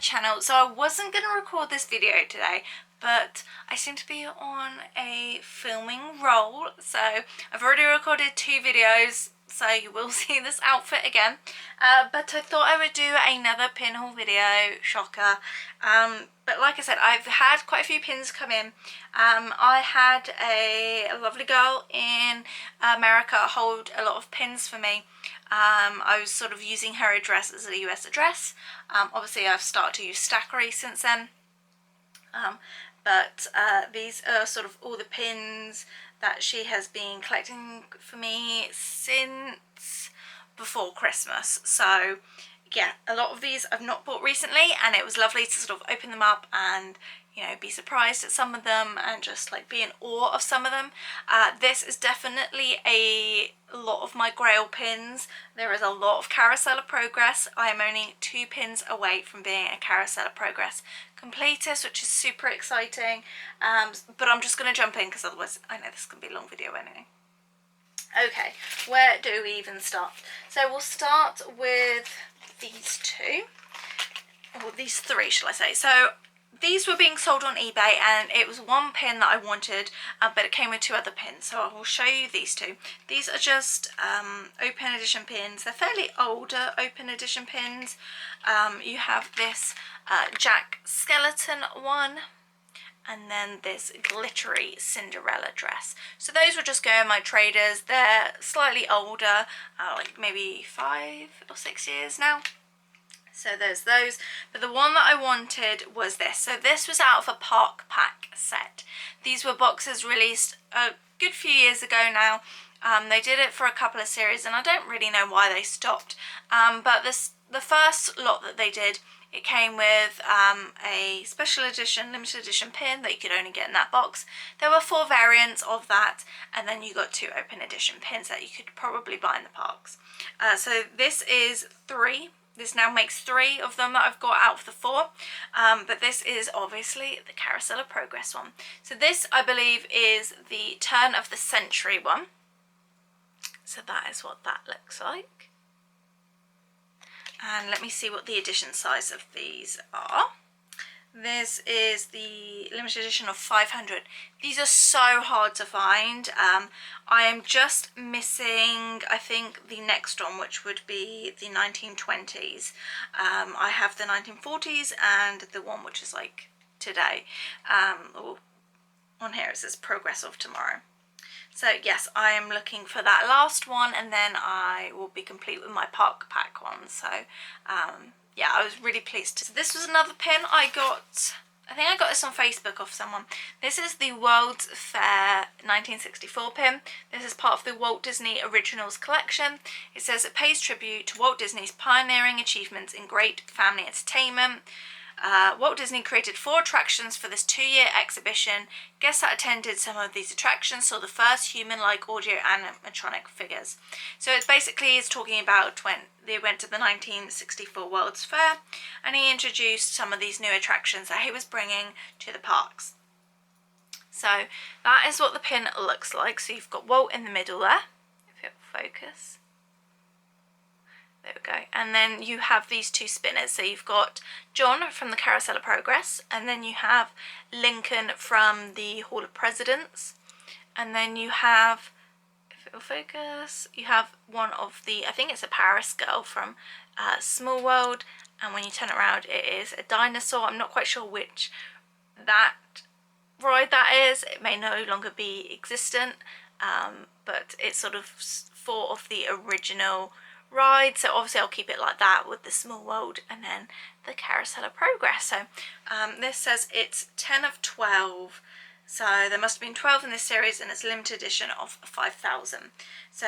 channel. So I wasn't going to record this video today, but I seem to be on a filming roll. So I've already recorded 2 videos, so you will see this outfit again. But I thought I would do another pin haul video, shocker. But like I said, I've had quite a few pins come in. I had a lovely girl in America hold a lot of pins for me. I was sort of using her address as a US address. Obviously I've started to use Stackery since then. But these are sort of all the pins that she has been collecting for me since before Christmas. So yeah, a lot of these I've not bought recently, and it was lovely to sort of open them up and, you know, be surprised at some of them and just like be in awe of some of them. This is definitely a lot of my grail pins. There is a lot of Carousel of Progress. I am only 2 pins away from being a Carousel of Progress completist, which is super exciting. But I'm just going to jump in because otherwise I know this is going to be a long video anyway. Okay, where do we even start? So we'll start with these 2, or these 3 shall I say. So these were being sold on eBay, and it was one pin that I wanted, but it came with 2 other pins, so I will show you these 2. These are just open edition pins. They're fairly older open edition pins. You have this Jack Skeleton one, and then this glittery Cinderella dress. So those will just go in my traders. They're slightly older, like maybe 5 or 6 years now. So there's those, but the one that I wanted was this. So this was out of a Park Pack set. These were boxes released a good few years ago now. They did it for a couple of series, and I don't really know why they stopped. But the first lot that they did, it came with a special edition, limited edition pin that you could only get in that box. There were 4 variants of that, and then you got 2 open edition pins that you could probably buy in the parks. So this is 3. This now makes 3 of them that I've got out of the 4, but this is obviously the Carousel of Progress one. So this, I believe, is the turn of the century one. So that is what that looks like. And let me see what the edition size of these are. This is the limited edition of 500. These are so hard to find. I am just missing, I think, the next one, which would be the 1920s. I have the 1940s and the one which is like today. On here it says Progress of Tomorrow. So yes, I am looking for that last one, and then I will be complete with my Park Pack one. So yeah, I was really pleased. So this was another pin I got. I think I got this on Facebook off someone. This is the World's Fair 1964 pin. This is part of the Walt Disney Originals collection. It says it pays tribute to Walt Disney's pioneering achievements in great family entertainment. Walt Disney created 4 attractions for this 2-year exhibition. Guests that attended some of these attractions saw the first human-like audio animatronic figures. So it basically is talking about when they went to the 1964 World's Fair, and he introduced some of these new attractions that he was bringing to the parks. So that is what the pin looks like. So you've got Walt in the middle there, if it will focus. There we go. And then you have these 2 spinners. So you've got John from the Carousel of Progress, and then you have Lincoln from the Hall of Presidents, and then you have, if it will focus, you have one of the, I think it's a Paris girl from Small World, and when you turn it around it is a dinosaur. I'm not quite sure which that ride that is. It may no longer be existent, but it's sort of 4 of the original ride, so obviously I'll keep it like that with the Small World and then the Carousel of Progress. So this says it's 10 of 12, so there must have been 12 in this series, and it's a limited edition of 5,000. So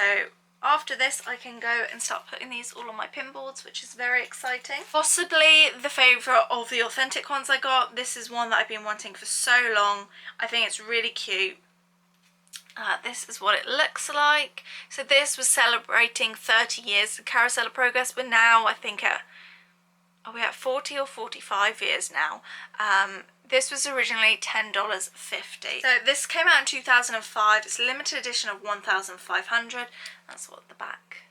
after this I can go and start putting these all on my pin boards, which is very exciting. Possibly the favourite of the authentic ones I got. This is one that I've been wanting for so long. I think it's really cute. This is what it looks like. So this was celebrating 30 years of Carousel of Progress. We're now, I think, are we at 40 or 45 years now? This was originally $10.50. So this came out in 2005. It's a limited edition of 1,500. That's what the back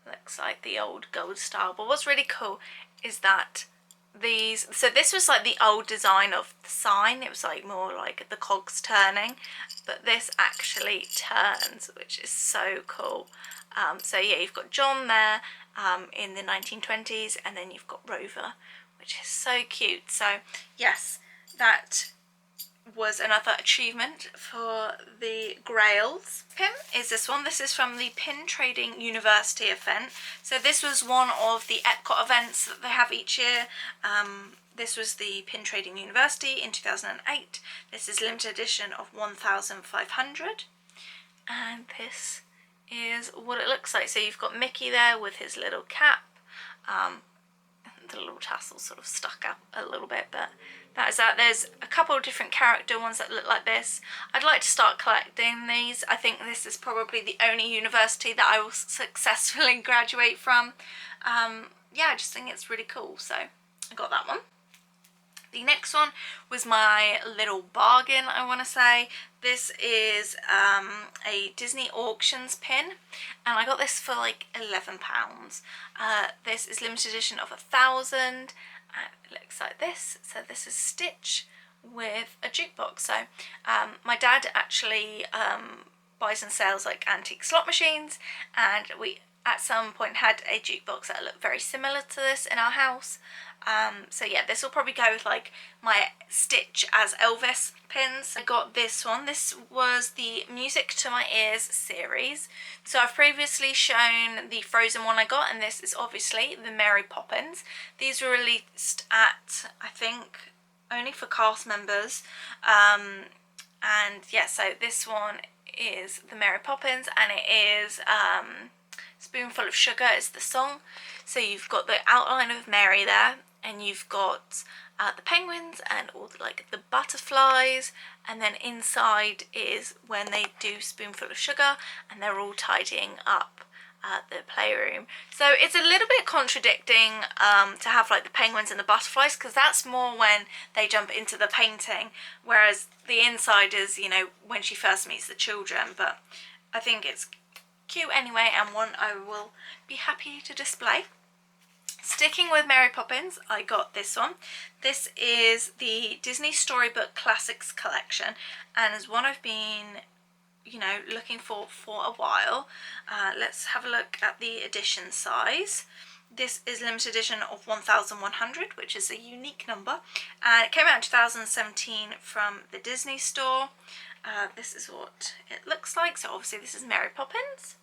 looks like, the old gold style. But what's really cool is that these. So this was like the old design of the sign. It was like more like the cogs turning, but this actually turns, which is so cool. So yeah, you've got John there in the 1920s, and then you've got Rover, which is so cute. So yes, that was another achievement for the Grails. Pin is this one. This is from the Pin Trading University event. So this was one of the Epcot events that they have each year. This was the Pin Trading University in 2008. This is limited edition of 1,500. And this is what it looks like. So you've got Mickey there with his little cap. The little tassel sort of stuck up a little bit, but that is that. There's a couple of different character ones that look like this. I'd like to start collecting these. I think this is probably the only university that I will successfully graduate from. Yeah, I just think it's really cool, so I got that one. The next one was my little bargain, I want to say. This is a Disney Auctions pin, and I got this for like £11. This is limited edition of 1,000, and it looks like this. So this is Stitch with a jukebox. So my dad actually buys and sells like antique slot machines, and we at some point had a jukebox that looked very similar to this in our house. So yeah, this will probably go with like my Stitch as Elvis pins. I got this one. This was the Music to My Ears series. So I've previously shown the Frozen one I got, and this is obviously the Mary Poppins. These were released at, I think, only for cast members. And yeah, so this one is the Mary Poppins, and it is Spoonful of Sugar is the song. So you've got the outline of Mary there, and you've got the penguins and all the butterflies, and then inside is when they do Spoonful of Sugar, and they're all tidying up the playroom. So it's a little bit contradicting to have like the penguins and the butterflies, because that's more when they jump into the painting, whereas the inside is, you know, when she first meets the children. But I think it's cute anyway, and one I will be happy to display. Sticking with Mary Poppins, I got this one. This is the Disney Storybook Classics collection, and is one I've been, you know, looking for a while. Let's have a look at the edition size. This is limited edition of 1,100, which is a unique number, and it came out in 2017 from the Disney store. This is what it looks like. So obviously this is Mary Poppins,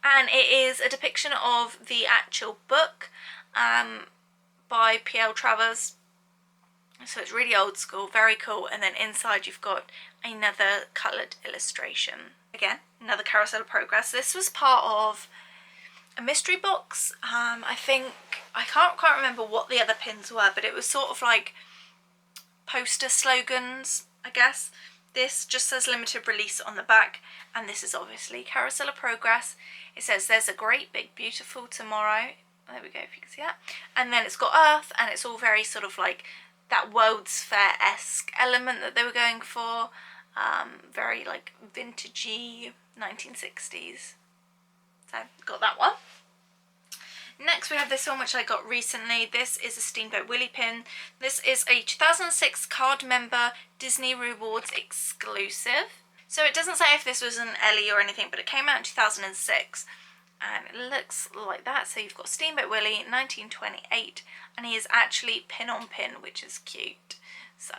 and it is a depiction of the actual book by P.L. Travers. So it's really old school, very cool. And then inside you've got another coloured illustration. Again, another Carousel of Progress. This was part of a mystery box. I think, I can't quite remember what the other pins were, but it was sort of like poster slogans, I guess. This just says limited release on the back, and this is obviously Carousel of Progress. It says there's a great big beautiful tomorrow. There we go, if you can see that. And then it's got Earth, and it's all very sort of like that World's Fair-esque element that they were going for. Very like vintagey 1960s. So got that one. Next we have this one, which I got recently. This is a Steamboat Willie pin. This is a 2006 card member Disney Rewards exclusive. So it doesn't say if this was an Ellie or anything, but it came out in 2006. And it looks like that. So you've got Steamboat Willie, 1928, and he is actually pin on pin, which is cute. So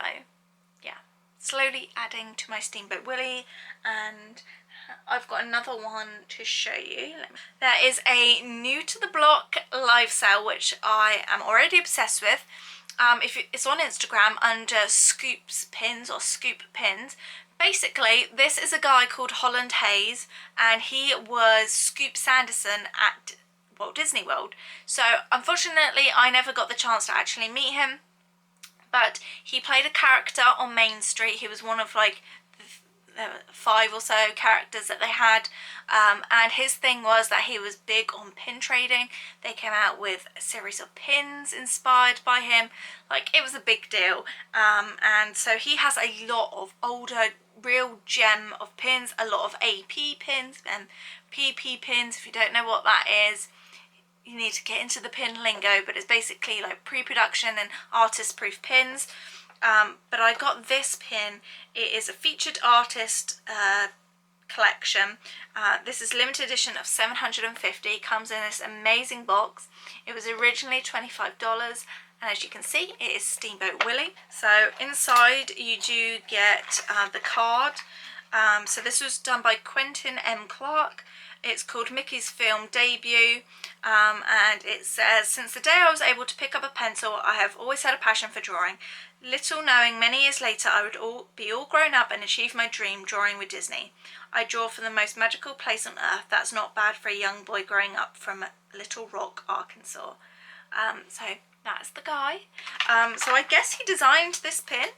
yeah, slowly adding to my Steamboat Willie, and I've got another one to show you. There is a new to the block live sale, which I am already obsessed with. It's on Instagram under Scoops Pins or Scoop Pins. Basically, this is a guy called Holland Hayes, and he was Scoop Sanderson at Walt Disney World. So unfortunately, I never got the chance to actually meet him, but he played a character on Main Street. He was one of like there were 5 or so characters that they had, and his thing was that he was big on pin trading. They came out with a series of pins inspired by him. Like, it was a big deal, and so he has a lot of older real gem of pins, a lot of AP pins and PP pins. If you don't know what that is, you need to get into the pin lingo, but it's basically like pre-production and artist-proof pins. But I got this pin. It is a featured artist collection. This is limited edition of 750. It comes in this amazing box. It was originally $25, and as you can see, it is Steamboat Willie. So inside you do get the card. So this was done by Quentin M. Clark. It's called Mickey's Film Debut, and it says, "Since the day I was able to pick up a pencil, I have always had a passion for drawing. Little knowing many years later I would be all grown up and achieve my dream, drawing with Disney. I draw for the most magical place on earth. That's not bad for a young boy growing up from Little Rock, Arkansas." So that's the guy. So I guess he designed this pin.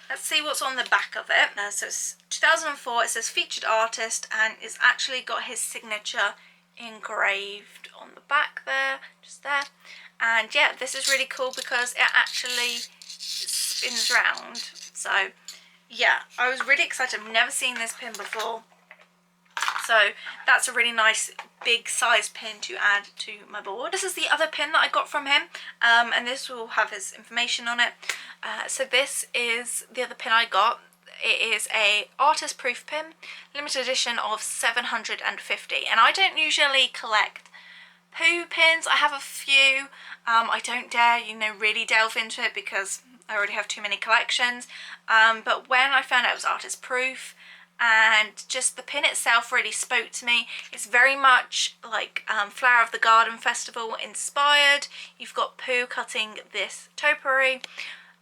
Let's see what's on the back of it. So it's 2004, it says featured artist, and it's actually got his signature engraved on the back there, just there. And yeah, this is really cool because it actually spins round. So yeah, I was really excited. I've never seen this pin before. So that's a really nice big size pin to add to my board. This is the other pin that I got from him, and this will have his information on it. So this is the other pin I got. It is a artist proof pin, limited edition of 750, and I don't usually collect poo pins. I have a few. I don't dare, really delve into it because I already have too many collections. But when I found out it was artist proof, and just the pin itself really spoke to me. It's very much like Flower of the Garden Festival inspired. You've got Pooh cutting this topiary.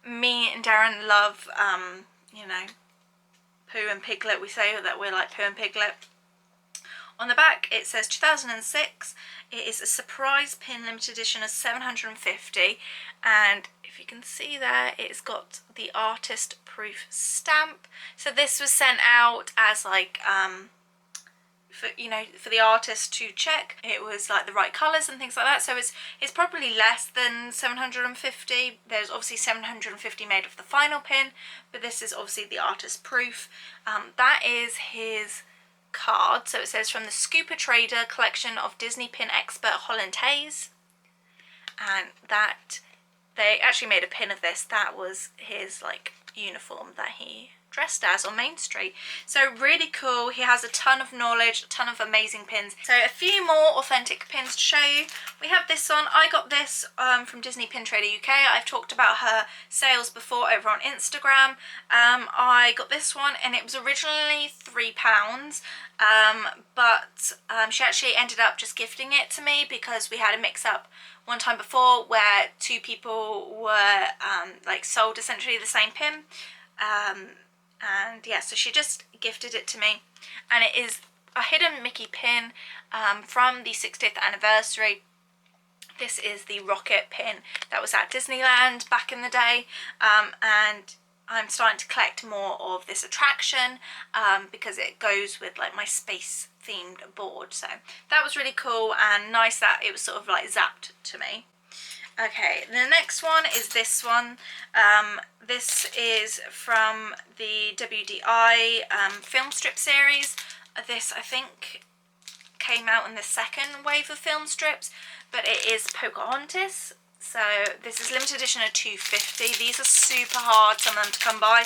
Me and Darren love, Pooh and Piglet. We say that we're like Pooh and Piglet. On the back it says 2006. It is a surprise pin, limited edition of 750, and if you can see there, it's got the artist proof stamp. So this was sent out as like for the artist to check it was like the right colours and things like that. So it's probably less than 750. There's obviously 750 made of the final pin, but this is obviously the artist proof. That is his card. So it says, "From the Scooper Trader collection of Disney pin expert Hollandaise," and that they actually made a pin of this. That was his like uniform that he dressed as on Main Street. So really cool. He has a ton of knowledge, a ton of amazing pins. So a few more authentic pins to show you. We have this one. I got this from Disney Pin Trader UK. I've talked about her sales before over on Instagram. I got this one and it was originally £3, but she actually ended up just gifting it to me because we had a mix-up one time before where two people were like sold essentially the same pin. And yeah, so she just gifted it to me, and it is a hidden Mickey pin from the 60th anniversary. This is the rocket pin that was at Disneyland back in the day, and I'm starting to collect more of this attraction because it goes with like my space themed board. So that was really cool and nice that it was sort of like zapped to me. Okay, the next one is this one. This is from the WDI film strip series. This, I think, came out in the second wave of film strips, but it is Pocahontas. So this is limited edition of 250. These are super hard, some of them to come by.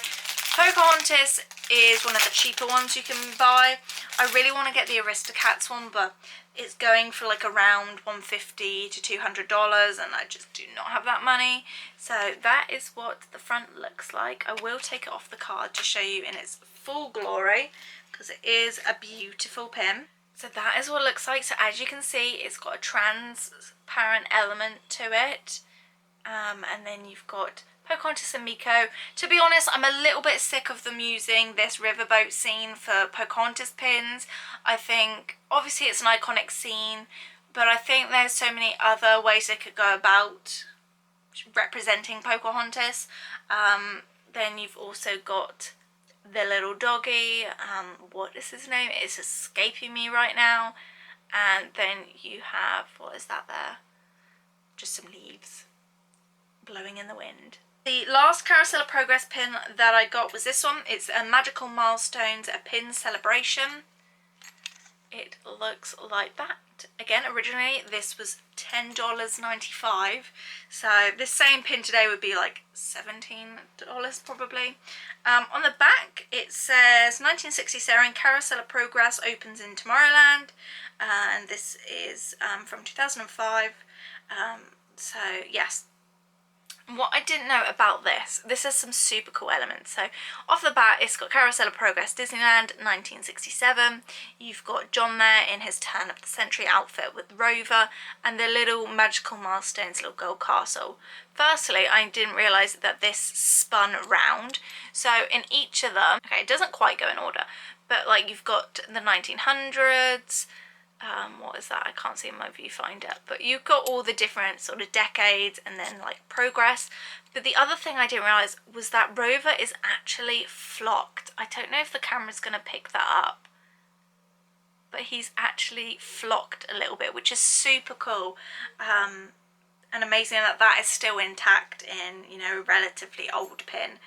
Pocahontas is one of the cheaper ones you can buy. I really want to get the Aristocats one, but it's going for like around $150 to $200, and I just do not have that money. So that is what the front looks like. I will take it off the card to show you in its full glory because it is a beautiful pin. So that is what it looks like. So as you can see, it's got a transparent element to it, and then you've got Pocahontas and Meeko. To be honest, I'm a little bit sick of them using this riverboat scene for Pocahontas pins. I think obviously it's an iconic scene, but I think there's so many other ways they could go about representing Pocahontas. Then you've also got the little doggy. What is his name? It's escaping me right now. And then you have, what is that there? Just some leaves blowing in the wind. The last Carousel of Progress pin that I got was this one. It's a Magical Milestones, a pin celebration. It looks like that. Again, originally this was $10.95. So this same pin today would be like $17 probably. On the back it says 1967 Carousel of Progress opens in Tomorrowland, and this is from 2005. So yes. What I didn't know about this has some super cool elements. So off the bat, it's got Carousel of Progress, Disneyland, 1967. You've got John there in his turn of the century outfit with Rover, and the little magical milestones, little gold castle. Firstly, I didn't realise that this spun round. So in each of them, okay, it doesn't quite go in order, but like you've got the 1900s, what is that? I can't see in my viewfinder, but you've got all the different sort of decades and then like progress. But the other thing I didn't realise was that Rover is actually flocked. I don't know if the camera's going to pick that up, but he's actually flocked a little bit, which is super cool. And amazing that that is still intact in, you know, a relatively old pin.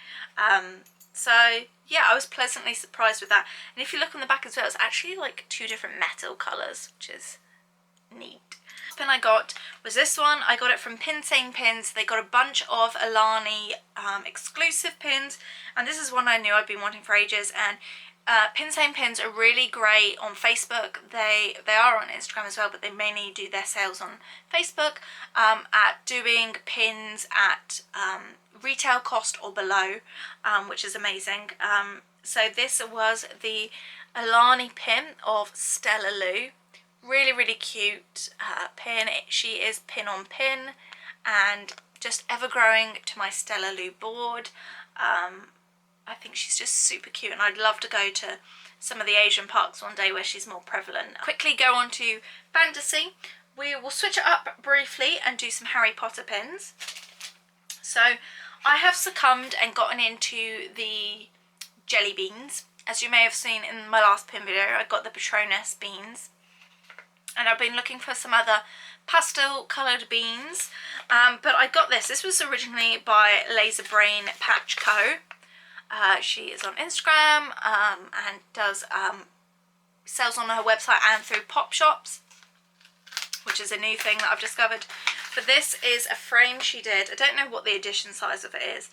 So yeah, I was pleasantly surprised with that. And if you look on the back as well, it's actually like two different metal colours, which is neat. The pin I got was this one. I got it from Pinsane Pins. They got a bunch of Alani exclusive pins, and this is one I knew I'd been wanting for ages. And Pinsane Pins are really great on Facebook. They are on Instagram as well, but they mainly do their sales on Facebook, at doing pins at retail cost or below, which is amazing. So this was the Alani pin of Stella Lou. Really cute pin. She is pin on pin and just ever growing to my Stella Lou board. I think she's just super cute, and I'd love to go to some of the Asian parks one day where she's more prevalent. Quickly go on to fantasy. We will switch it up briefly and do some Harry Potter pins. So I have succumbed and gotten into the jelly beans. As you may have seen in my last pin video, I got the Patronus Beans, and I've been looking for some other pastel coloured beans, but I got this. This was originally by Laser Brain Patch Co. She is on Instagram and does sells on her website and through pop shops, which is a new thing that I've discovered. But this is a frame she did. I don't know what the edition size of it is.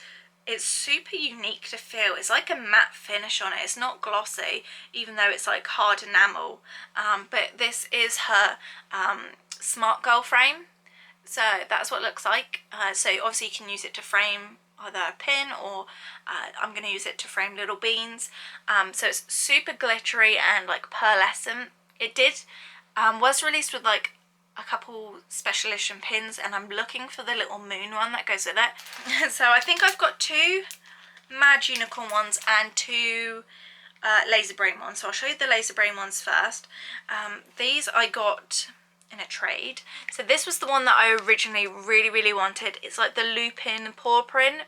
It's super unique to feel. It's like a matte finish on it. It's not glossy, even though it's like hard enamel. But this is her Smart Girl frame. So that's what it looks like. So obviously you can use it to frame either a pin, or I'm going to use it to frame little beans. So it's super glittery and like pearlescent. It was released with like a couple special edition pins, and I'm looking for the little moon one that goes with it. So I think I've got two Mad Unicorn ones and two Laser Brain ones. So I'll show you the Laser Brain ones first. These I got in a trade. So this was the one that I originally really wanted. It's like the Lupin paw print.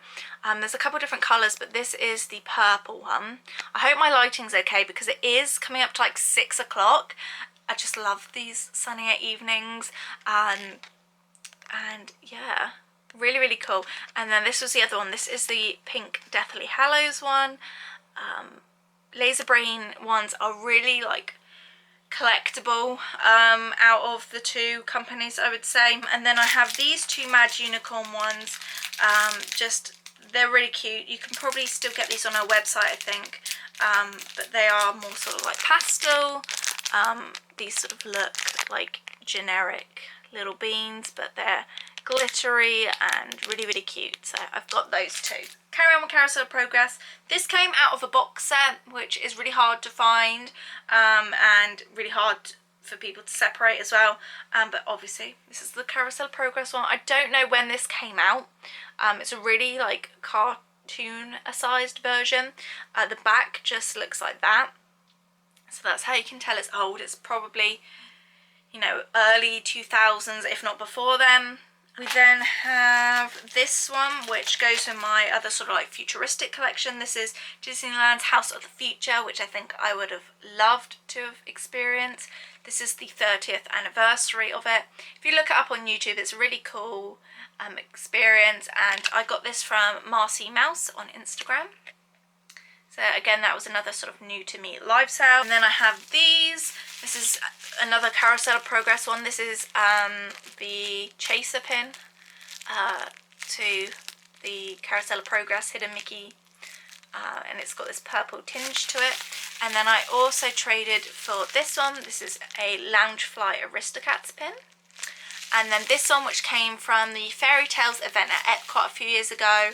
There's a couple different colours, but this is the purple one. I hope my lighting's okay because it is coming up to like 6 o'clock. I just love these sunnier evenings, and yeah, really cool. And then this was the other one. This is the pink Deathly Hallows one. Laser Brain ones are really like collectible out of the two companies, I would say. And then I have these two Mad Unicorn ones. They're really cute. You can probably still get these on our website, I think, but they are more sort of like pastel. These sort of look like generic little beans, but they're glittery and really cute. So I've got those two. Carry on with Carousel of Progress. This came out of a box set, which is really hard to find, and really hard for people to separate as well. But obviously this is the Carousel of Progress one. I don't know when this came out. It's a really like cartoon-sized version. The back just looks like that. So that's how you can tell it's old. It's probably, you know, early 2000s, if not before then. We then have this one, which goes in my other sort of like futuristic collection. This is Disneyland's House of the Future, which I think I would have loved to have experienced. This is the 30th anniversary of it. If you look it up on YouTube, it's a really cool experience, and I got this from Marcy Mouse on Instagram. So again, that was another sort of new to me live sale. And then I have these. This is another Carousel of Progress one. This is the chaser pin to the Carousel of Progress Hidden Mickey, and it's got this purple tinge to it. And then I also traded for this one. This is a Lounge Fly Aristocats pin. And then this one, which came from the Fairy Tales event at Epcot a few years ago.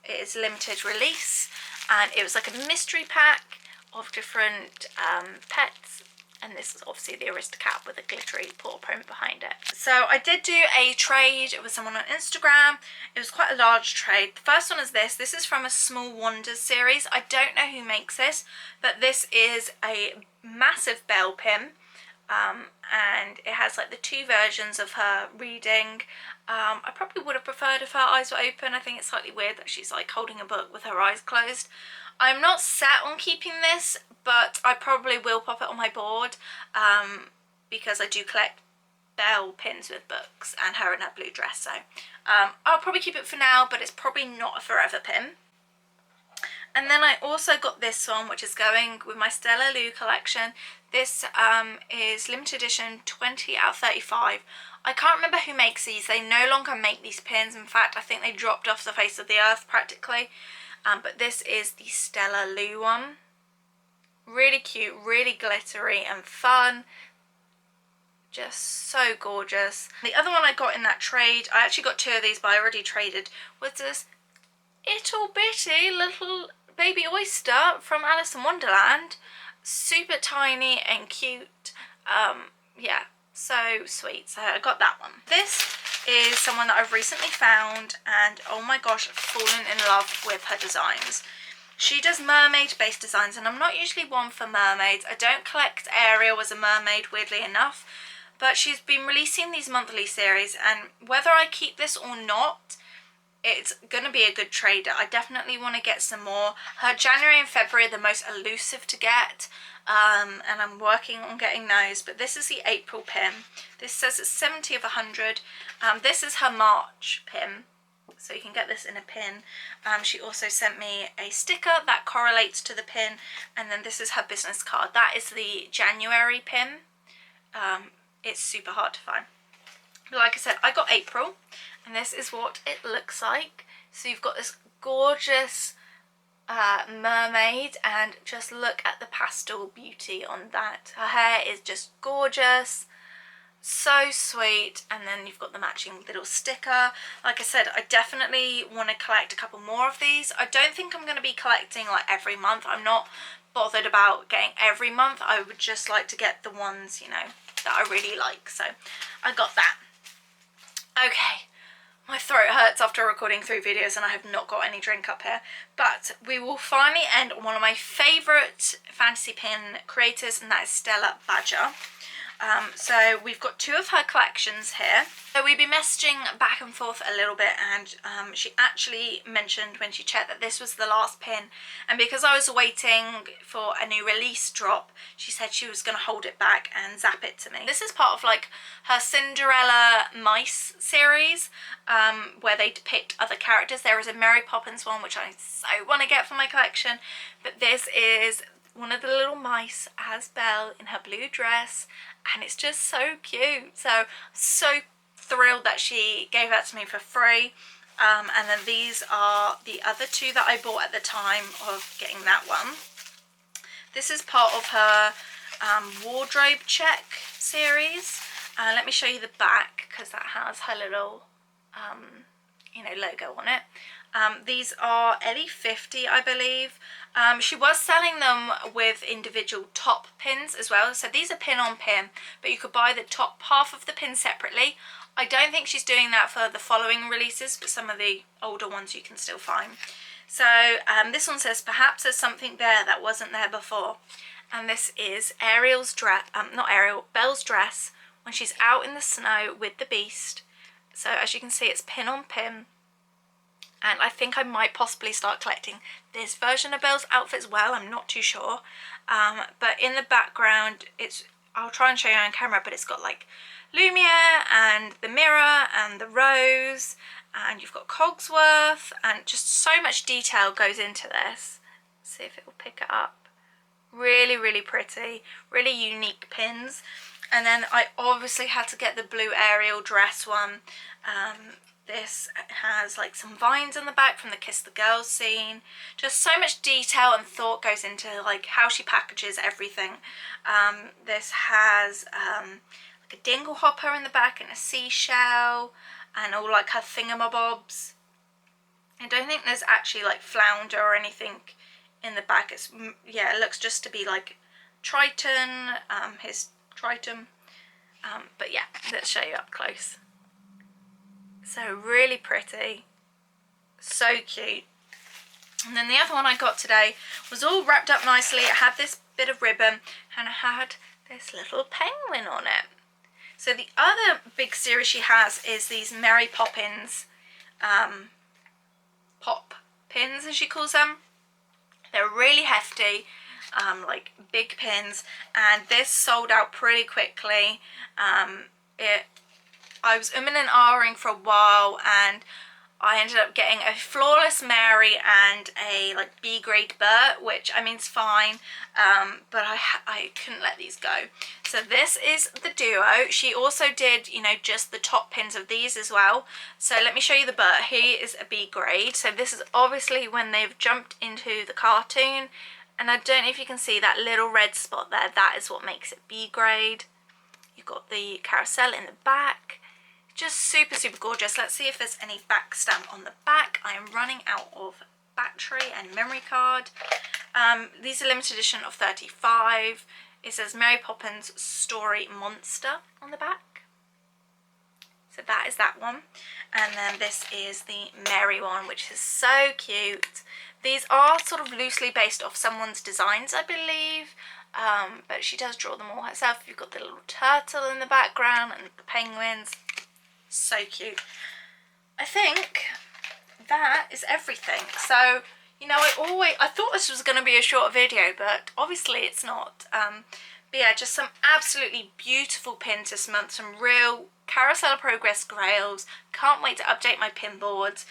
It is limited release, and it was like a mystery pack of different pets. And this is obviously the Aristocat with a glittery paw print behind it. So I did do a trade with someone on Instagram. It was quite a large trade. The first one is this. This is from a Small Wonders series. I don't know who makes this, but this is a massive bell pin. And it has like the two versions of her reading. I probably would have preferred if her eyes were open. I think it's slightly weird that she's like holding a book with her eyes closed. I'm not set on keeping this, but I probably will pop it on my board because I do collect bell pins with books and her in her blue dress. So I'll probably keep it for now, but it's probably not a forever pin. And then I also got this one, which is going with my Stella Lou collection. This is limited edition 20 out of 35. I can't remember who makes these. They no longer make these pins. In fact, I think they dropped off the face of the earth practically. But this is the Stella Lou one. Really cute, really glittery and fun. Just so gorgeous. The other one I got in that trade, I actually got two of these, but I already traded, was this ittle bitty little baby oyster from Alice in Wonderland. Super tiny and cute. Yeah, so sweet. So I got that one. This is someone that I've recently found, and oh my gosh, I've fallen in love with her designs. She does mermaid based designs, and I'm not usually one for mermaids. I don't collect Ariel as a mermaid, weirdly enough, but she's been releasing these monthly series, and whether I keep this or not, it's going to be a good trader. I definitely want to get some more. Her January and February are the most elusive to get, and I'm working on getting those. But this is the April pin. This says it's 70 of 100. This is her March pin, so you can get this in a pin. She also sent me a sticker that correlates to the pin, and then this is her business card. That is the January pin. It's super hard to find. But like I said, I got April, and this is what it looks like. So you've got this gorgeous mermaid, and just look at the pastel beauty on that. Her hair is just gorgeous, so sweet. And then you've got the matching little sticker. Like I said, I definitely want to collect a couple more of these. I don't think I'm going to be collecting like every month. I'm not bothered about getting every month. I would just like to get the ones, you know, that I really like. So I got that. Okay, my throat hurts after recording 3 videos and I have not got any drink up here. But we will finally end on one of my favourite fantasy pin creators, and that is Stella Badger. So we've got 2 of her collections here. So we've been messaging back and forth a little bit, and she actually mentioned when she checked that this was the last pin, and because I was waiting for a new release drop, she said she was going to hold it back and zap it to me. This is part of like her Cinderella Mice series, where they depict other characters. There is a Mary Poppins one which I so want to get for my collection, but this is one of the little mice as Belle in her blue dress, and it's just so cute. So thrilled that she gave that to me for free. And then these are the other 2 that I bought at the time of getting that one. This is part of her wardrobe check series. Let me show you the back, because that has her little you know, logo on it. These are Ellie 50, I believe. She was selling them with individual top pins as well. So these are pin on pin, but you could buy the top half of the pin separately. I don't think she's doing that for the following releases, but some of the older ones you can still find. So this one says, perhaps there's something there that wasn't there before. And this is Ariel's dress, not Ariel, Belle's dress when she's out in the snow with the Beast. So as you can see, it's pin on pin. And I think I might possibly start collecting this version of Belle's outfit as well. I'm not too sure. But in the background, I'll try and show you on camera, but it's got like Lumiere and the mirror and the rose. And you've got Cogsworth, and just so much detail goes into this. see if it will pick it up. Really, really pretty, really unique pins. And then I obviously had to get the blue Ariel dress one. This has like some vines on the back from the Kiss the Girls scene. Just so much detail and thought goes into like how she packages everything. This has like a dingle hopper in the back and a seashell and all like her thingamabobs. I don't think there's actually like flounder or anything in the back. It's, yeah, it looks just to be like Triton, his Triton. But yeah, let's show you up close. So really pretty, so cute. And then the other one I got today was all wrapped up nicely. It had this bit of ribbon and it had this little penguin on it. So the other big series she has is these Mary Poppins pop pins, as she calls them. They're really hefty, like big pins, and this sold out pretty quickly. I was umming and ahhing for a while, and I ended up getting a Flawless Mary and a like B grade Bert, which I mean it's fine, but I couldn't let these go. So this is the duo. She also did, you know, just the top pins of these as well. So let me show you the Bert. He is a B grade. So this is obviously when they've jumped into the cartoon, and I don't know if you can see that little red spot there. That is what makes it B grade. You've got the carousel in the back. Just super, super gorgeous. Let's see if there's any back stamp on the back. I am running out of battery and memory card. These are limited edition of 35. It says Mary Poppins Story Monster on the back. So that is that one. And then this is the Mary one, which is so cute. These are sort of loosely based off someone's designs, I believe. But she does draw them all herself. You've got the little turtle in the background and the penguins. So cute. I think that is everything. So, you know, I thought this was going to be a short video, but obviously it's not. But yeah, just some absolutely beautiful pins this month. Some real Carousel of Progress grails. Can't wait to update my pin boards.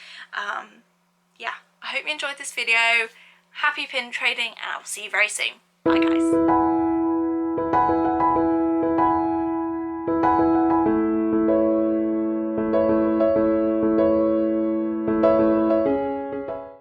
Yeah, I hope you enjoyed this video. Happy pin trading, and I'll see you very soon. Bye guys.